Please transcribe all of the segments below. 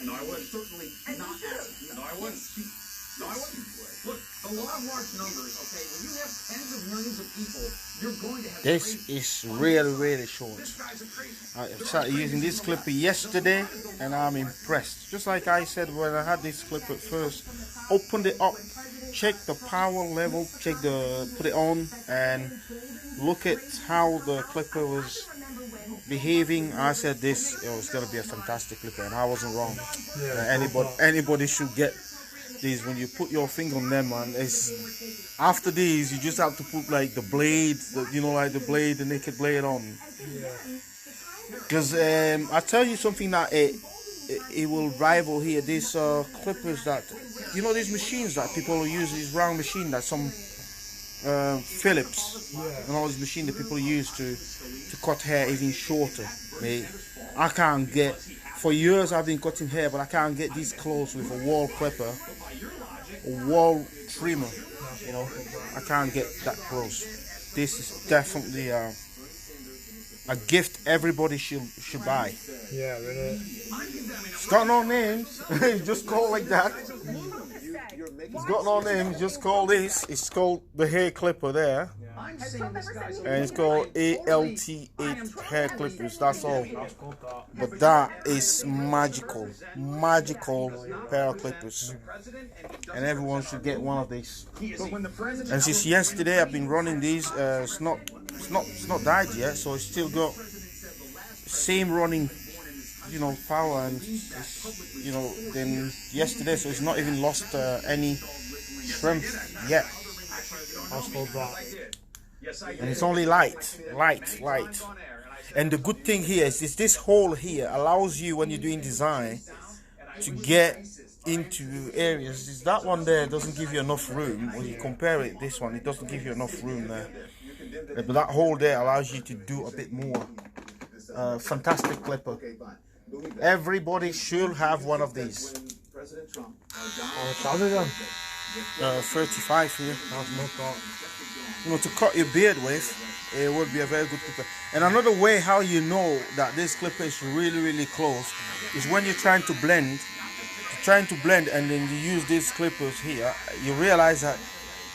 No, I wouldn't. Certainly not. No, I wouldn't. No, I wouldn't. Look, the law of large numbers, okay, when you have tens of millions of people, you're going to have... This is really short. I started using this clipper yesterday and I'm impressed. Just like I said when I had this clipper at first, opened it up, check the power level, put it on, and look at how the clipper was behaving. I said this was going to be a fantastic clipper, and I wasn't wrong. Anybody should get these. When you put your finger on them, man, it's after these you just have to put like the blade, the naked blade on. Because I tell you something that it will rival here. These clippers that, these machines that people use, this round machine that some Phillips and all these machines that people use to cut hair even shorter. I can't get, for years I've been cutting hair, but I can't get this close with a wall clipper, a wall trimmer. I can't get that close. This is definitely a gift everybody should buy. Yeah, really. It's got no names. Just call like that. It's got no name. Just call this. It's called the hair clipper there, and it's called ALT8 hair clippers. That's all. But that is magical pair of clippers, and everyone should get one of these. And since yesterday I've been running these. It's not died yet, so it's still got same running, power, and than yesterday, so it's not even lost any strength yet. And it's only light. And the good thing here is this hole here allows you, when you're doing design, to get into areas. That one there doesn't give you enough room. When you compare it, this one, it doesn't give you enough room there. But that hole there allows you to do a bit more. Fantastic clipper. Everybody should have one of these. 35 here. To cut your beard with, it would be a very good clipper. And another way how you know that this clipper is really close is when you're trying to blend. And then you use these clippers here, you realize that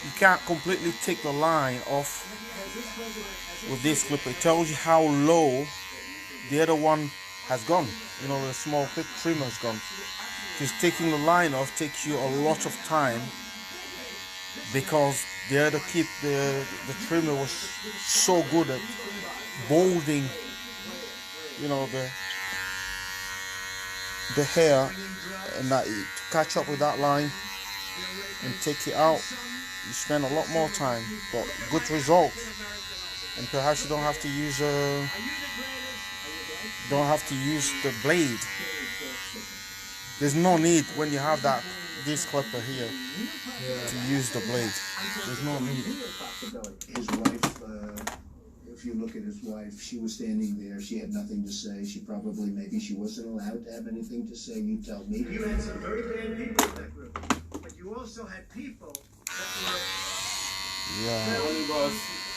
you can't completely take the line off with this clipper. It tells you how low the other one has gone. The small clip trimmer has gone. Just taking the line off takes you a lot of time, because the trimmer was so good at molding, the hair, and that to catch up with that line and take it out, you spend a lot more time, but good result. And perhaps you don't have to use the blade. There's no need when you have this clipper here to use the blade. There's no need. His wife, if you look at his wife, she was standing there. She had nothing to say. Maybe she wasn't allowed to have anything to say. You tell me. You had some very bad people in that group, but you also had people that were...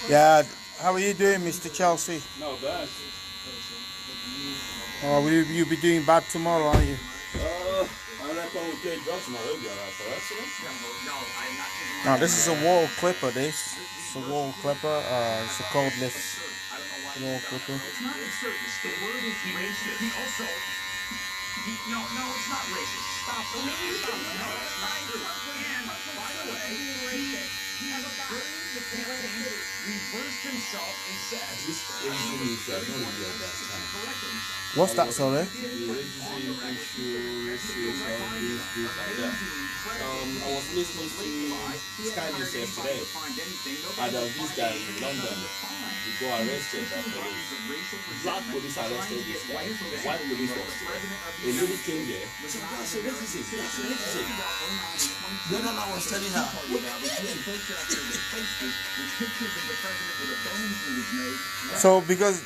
Yeah. How are you doing, Mr. Chelsea? No bad. Oh, will you be doing bad tomorrow, aren't you? I'm not going to take drugs now. They'll be alright for that. Now, this is a wall clipper. It's a wall clipper. It's a cordless wall clipper. It's not insurgent. The word is racist. Also, no, it's not racist. Stop. No, it's not true. And, by the way, he reversed himself and said... What's that, sorry? I was listening to Sky News yesterday, and this guy in London, he got arrested. Black police arrested this guy. White police was a lady came there. That's a racist. Then I was telling her. So because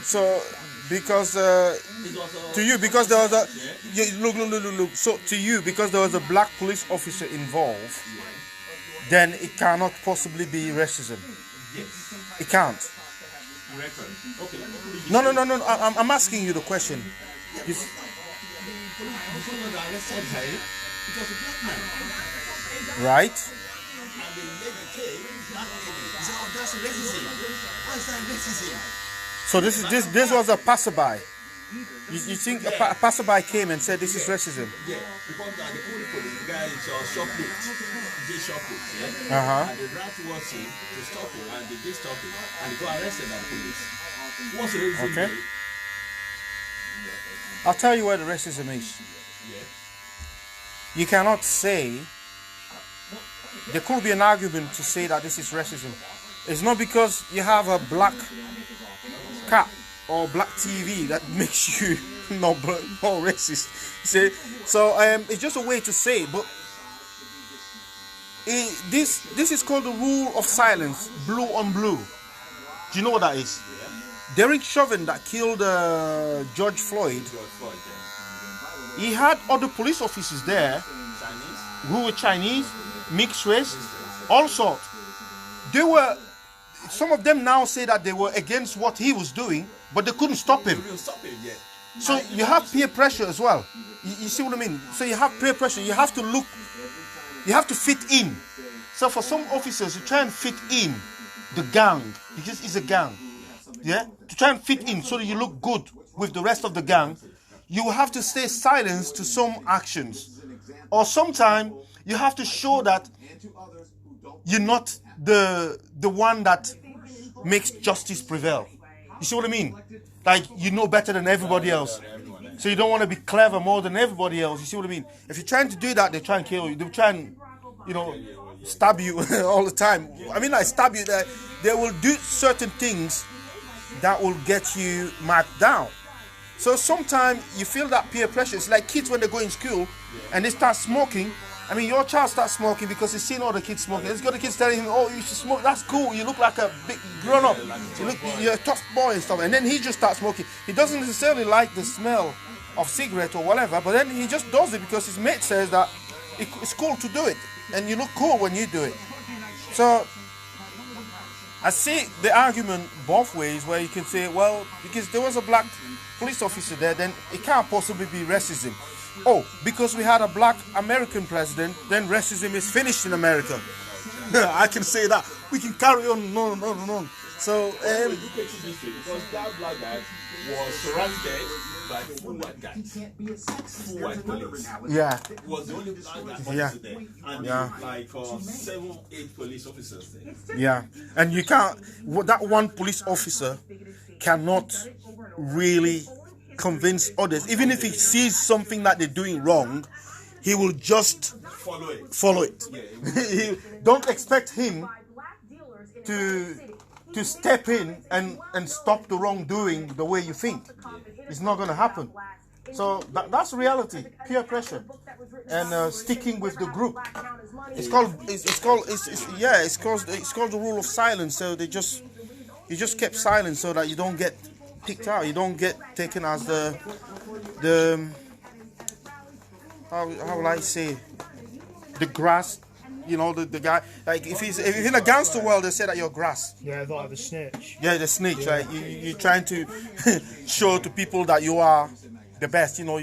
to you, because there was look. So to you, because there was a black police officer involved, then it cannot possibly be racism. It can't. No. I'm asking you the question. police that arrested her, it was a black man. Right. And the lady came, that lady, he said, oh, that's racism. Why is that racism? So this was a passerby. You think a passerby came and said this is racism? Yeah, because the guy is shoplift, did shoplift, yeah? Uh-huh. And they ran towards him to stop him, and they did stop him, and he got arrested by the police. What's the racism? Okay. I'll tell you where the racism is. Yeah. You cannot say, there could be an argument to say that this is racism. It's not because you have a black cat or black TV that makes you not racist. See? So it's just a way to say it, but this is called the rule of silence, blue on blue. Do you know what that is? Derek Chauvin that killed George Floyd, he had other police officers there who were Chinese, mixed race, all sorts. Some of them now say that they were against what he was doing, but they couldn't stop him. So you have peer pressure as well. You see what I mean? So you have peer pressure. You have to fit in. So for some officers, you try and fit in the gang, because it's a gang. Yeah, to try and fit in so that you look good with the rest of the gang, you will have to stay silent to some actions, or sometimes you have to show that you're not the one that makes justice prevail. You see what I mean? Like, you know better than everybody else, so you don't want to be clever more than everybody else. You see what I mean? If you're trying to do that, they try and kill you. They try and, stab you all the time. I mean, like, stab you. They will do certain things that will get you marked down. So sometimes you feel that peer pressure. It's like kids when they go in school and they start smoking. I mean, your child starts smoking because he's seen all the kids smoking. He's got the kids telling him, oh, you should smoke, that's cool, you look like a big grown-up, you're a tough boy and stuff. And then he just starts smoking. He doesn't necessarily like the smell of cigarette or whatever, but then he just does it because his mate says that it's cool to do it, and you look cool when you do it. So I see the argument both ways, where you can say, well, because there was a black police officer there, then it can't possibly be racism. Oh, because we had a black American president, then racism is finished in America. I can say that. We can carry on. No. So, because that black guy was surrounded by full white guys, full white police. Yeah. Was the only black guy there, and like 7-8 police officers there. Yeah, and you can't. That one police officer cannot really convince others. Even if he sees something that they're doing wrong, he will just follow it. Yeah. Don't expect him to step in and stop the wrongdoing the way you think. It's not going to happen. So that's reality, peer pressure, and sticking with the group. It's called the rule of silence. So you just kept silent so that you don't get picked out. You don't get taken as the how will I say, the grass. The guy, like, if he's in a gangster world, they say that you're grass. Yeah, like the snitch. Yeah, the snitch. Yeah. Like you're trying to show to people that you are the best. So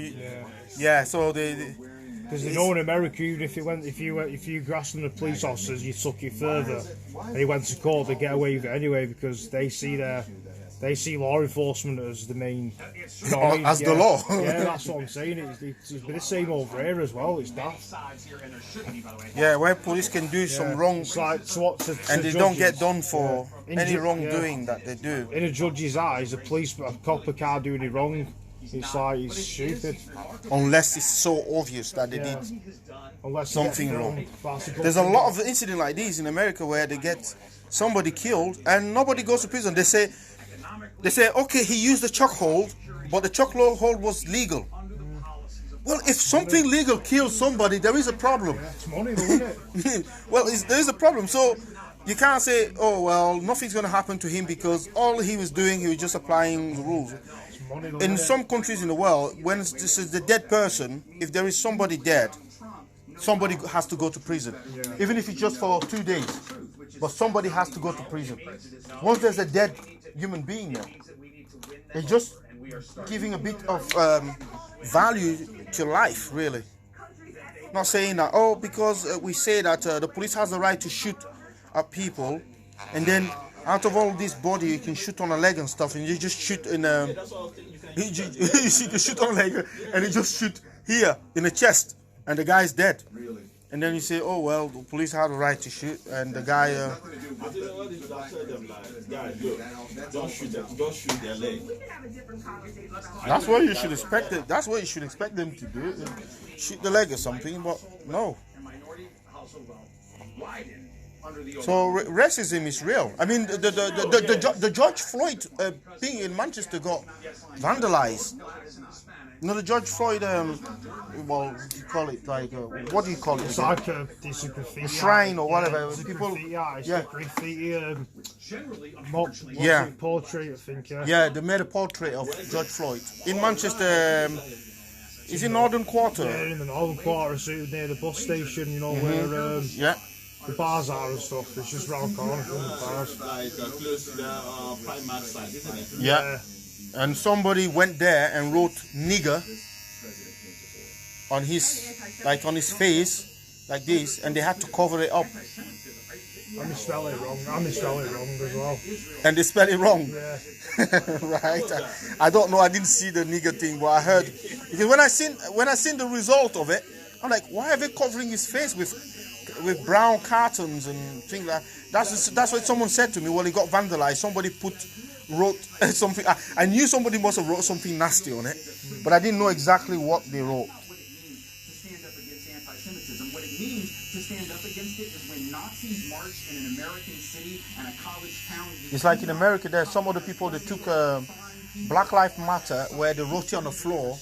because they know in America, even if you grassed the police officers, you took it further, and he went to court, they get away with it anyway because they see law enforcement as the main, as the law. Yeah, that's what I'm saying. It's the same over here as well. It's that. Yeah, where police can do some wrong, and they don't get done for any wrongdoing that they do. In a judge's eyes, a cop can't do any wrong. It's like he's stupid. Unless it's so obvious that they did something wrong. There's a lot of incidents like these in America where they get somebody killed and nobody goes to prison. They say, okay, he used the chokehold, but the chokehold was legal. Well, if something legal kills somebody, there is a problem. It's money, isn't it? Well, there is a problem. So you can't say, oh, well, nothing's going to happen to him because all he was doing, he was just applying the rules. In some countries in the world, when this is the dead person, if there is somebody dead, somebody has to go to prison. Even if it's just for 2 days. But somebody has to go to prison. Once there's a dead human being there, it's just giving a bit of value protect your life, really. Not saying that, oh, because we say that the police has the right to shoot at people, and then out of all this body you can shoot on a leg and stuff, and you just shoot in you can shoot on a leg and you just shoot here in the chest, and the guy's dead. Really? And then you say, oh well, the police have the right to shoot, and the guy. What if you tell them like, guys, look, don't shoot them, don't shoot their leg. That's what you should expect it. That's what you should expect them to do. Shoot the leg or something, but no. So racism is real. I mean, the George Floyd thing in Manchester got vandalized. You know, the George Floyd, well, you call it like, what do you call it? It's like a graffiti shrine or whatever. Yeah, People, graffiti, yeah, portrait, I think. Yeah, they made a portrait of George Floyd in Manchester. Is it Northern Quarter? Yeah, in the Northern Quarter, so near the bus station, you know, where yeah. the bars are and stuff. It's just round the corner from the bars. Like close to the Primark side, isn't it? Yeah. And somebody went there and wrote nigger on his, like on his face, like this, and they had to cover it up. And they spell it wrong. And they spell it wrong as well. And they spell it wrong. Yeah. Right. I don't know. I didn't see the nigger thing, but I heard, because when I seen the result of it, I'm like, why are they covering his face with brown cartons and things like that? That's what someone said to me. Well, it got vandalized. Somebody wrote something. I knew somebody must have wrote something nasty on it, but I didn't know exactly what they wrote. To stand up against anti-Semitism, what it means to stand up against it is when Nazis marched in an American city and a college town. It's like in America, there's some other people that took Black Lives Matter, where they wrote it on the floor,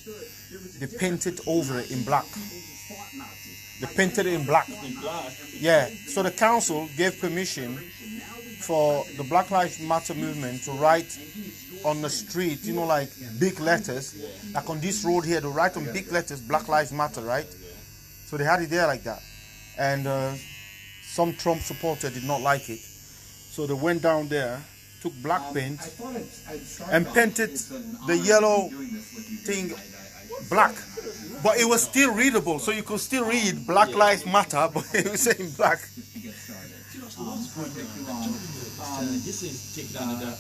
they painted over it in black. They painted it in black. Yeah. So the council gave permission for the Black Lives Matter movement to write on the street, you know, like big letters, like on this road here, to write on big letters, Black Lives Matter, right? So they had it there like that. And some Trump supporter did not like it. So they went down there, took black paint, and painted the yellow thing black. But it was still readable, so you could still read Black Lives Matter, but it was saying black. This is taking on the dark.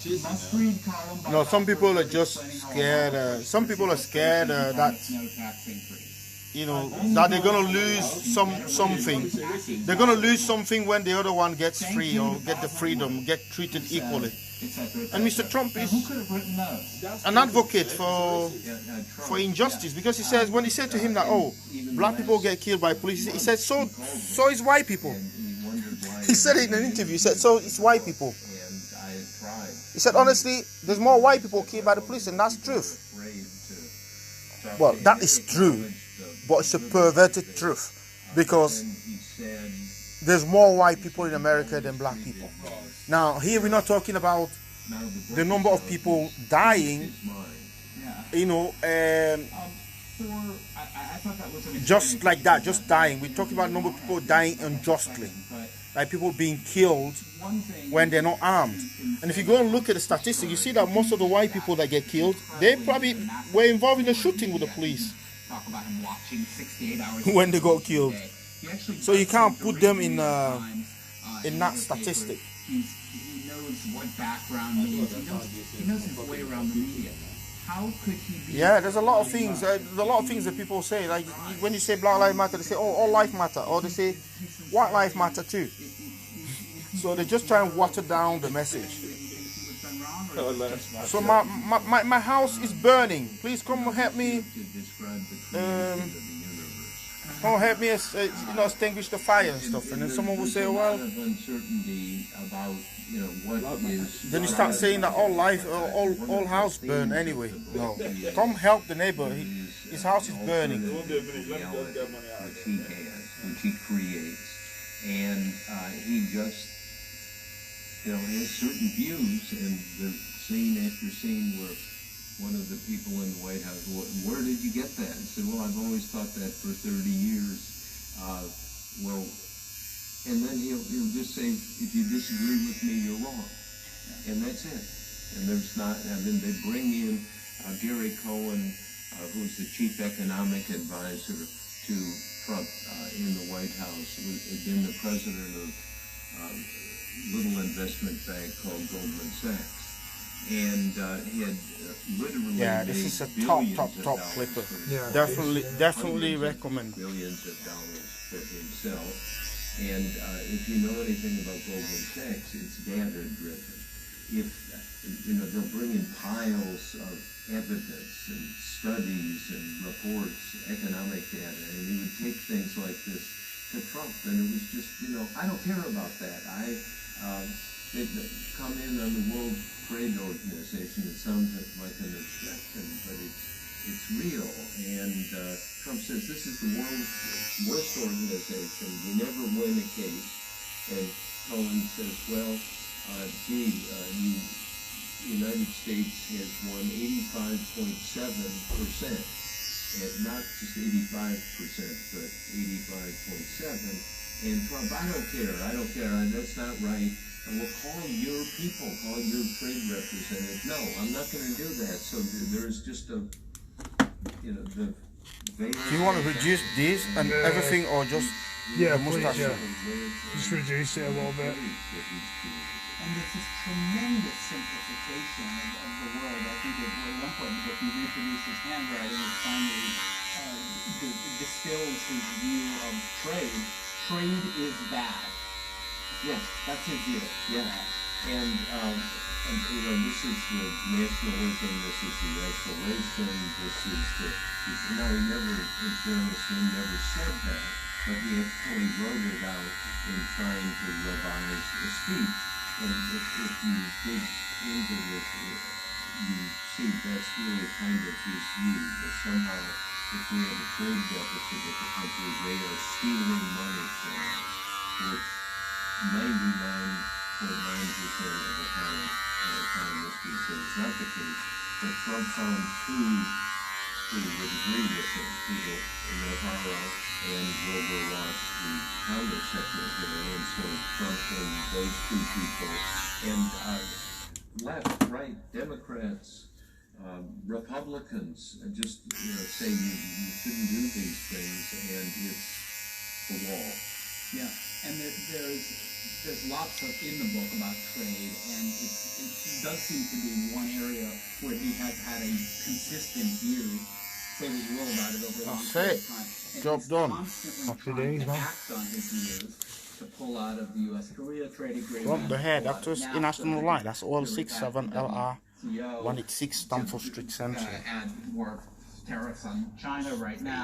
No, some people are just scared. Some people are scared that, you know, that they're gonna lose something. They're gonna lose something when the other one gets free or get the freedom, get treated equally. And Mr. Trump is an advocate for injustice, because he says, when he said to him that, oh, black people get killed by police, he said, so is white people. He said it in an interview. He said, so it's white people. He said, honestly, there's more white people killed by the police, and that's truth. Well, that is true, but it's a perverted truth, because there's more white people in America than black people. Now, here we're not talking about the number of people dying, you know, just like that, just dying. We're talking about the number of people dying unjustly, like people being killed when they're not armed. And if you go and look at the statistics, you see that most of the white people that get killed, they probably were involved in a shooting with the police when they got killed. So you can't put them in that statistic. He knows what background means. He knows his way around the media. How could he be? Yeah, there's a lot of things. There's a lot of things that people say. Like when you say Black Lives Matter, they say, "Oh, all life matter," or they say, "White life matter too." So they just try and water down the message. So my house is burning. Please come help me. Come help me, you know, extinguish the fire and stuff. And then someone will say, well, then you start saying that all house burn anyway. No, come help the neighbor. His house is burning. Which he creates, and he just, you know, has certain views, and the scene after scene where one of the people in the White House, where did you get that? And said, well, I've always thought that for 30 years. Well, and then he'll just say, if you disagree with me, you're wrong. And that's it. And there's not, and then they bring in Gary Cohen, who's the chief economic advisor to Trump in the White House, had been the president of a little investment bank called Goldman Sachs, and had literally this is a made top billions of dollars clipper. for Yeah. Definitely hundreds of recommend. billions of dollars for himself. And if you know anything about Goldman Sachs, it's data-driven. If they'll bring in piles of evidence and studies and reports, economic data, and he would take things like this to Trump, and it was just, I don't care about that. They come in on the World Trade Organization. It sounds like an abstraction, but it's real. And Trump says this is the world's worst organization. We never win a case. And Cohen says, well, the United States has won 85.7%. Not just 85%, but 85.7%. And Trump, I don't care, that's not right. And we'll call your people, call your trade representative. No, I'm not going to do that. So there's just the Do you want to reduce this and everything, or just Yeah, the please, mustache? yeah. Just reduce it a little bit. And there's this tremendous simplification of the world. I think at one point in the book he reintroduces handwriting and finally distills his view of trade. Trade is bad. Yes, That's his view. yeah. And this is the nationalism, this is the isolation, this is the... Now, he never, in fairness, he never said that, but he actually wrote it out in trying to revise the speech. And if you dig into this, you see that's really kind of his view, that somehow if we have a trade deficit with the country, they are stealing money from us, which 99.9% of economists would say is not the case. But Trump found two who would agree with him, people in Navarro and Wilbur Ross, the Commerce Secretary, and so Trump and those two people, and left, right, Democrats, Republicans, just say you shouldn't do these things, and it's the wall. Yeah, and there's lots in the book about trade, and it does seem to be one area where he has had a consistent view. Say what you will about it over a long That's period it. of time. And Job he's done. constantly Happy trying days, to man. act on his views to pull out of the U.S.-Korea trade agreement. From the head pull out after of NAFTA, international line, that's all to 67 LR WTO, 186 stand for strict censure. add more tariffs on China right now.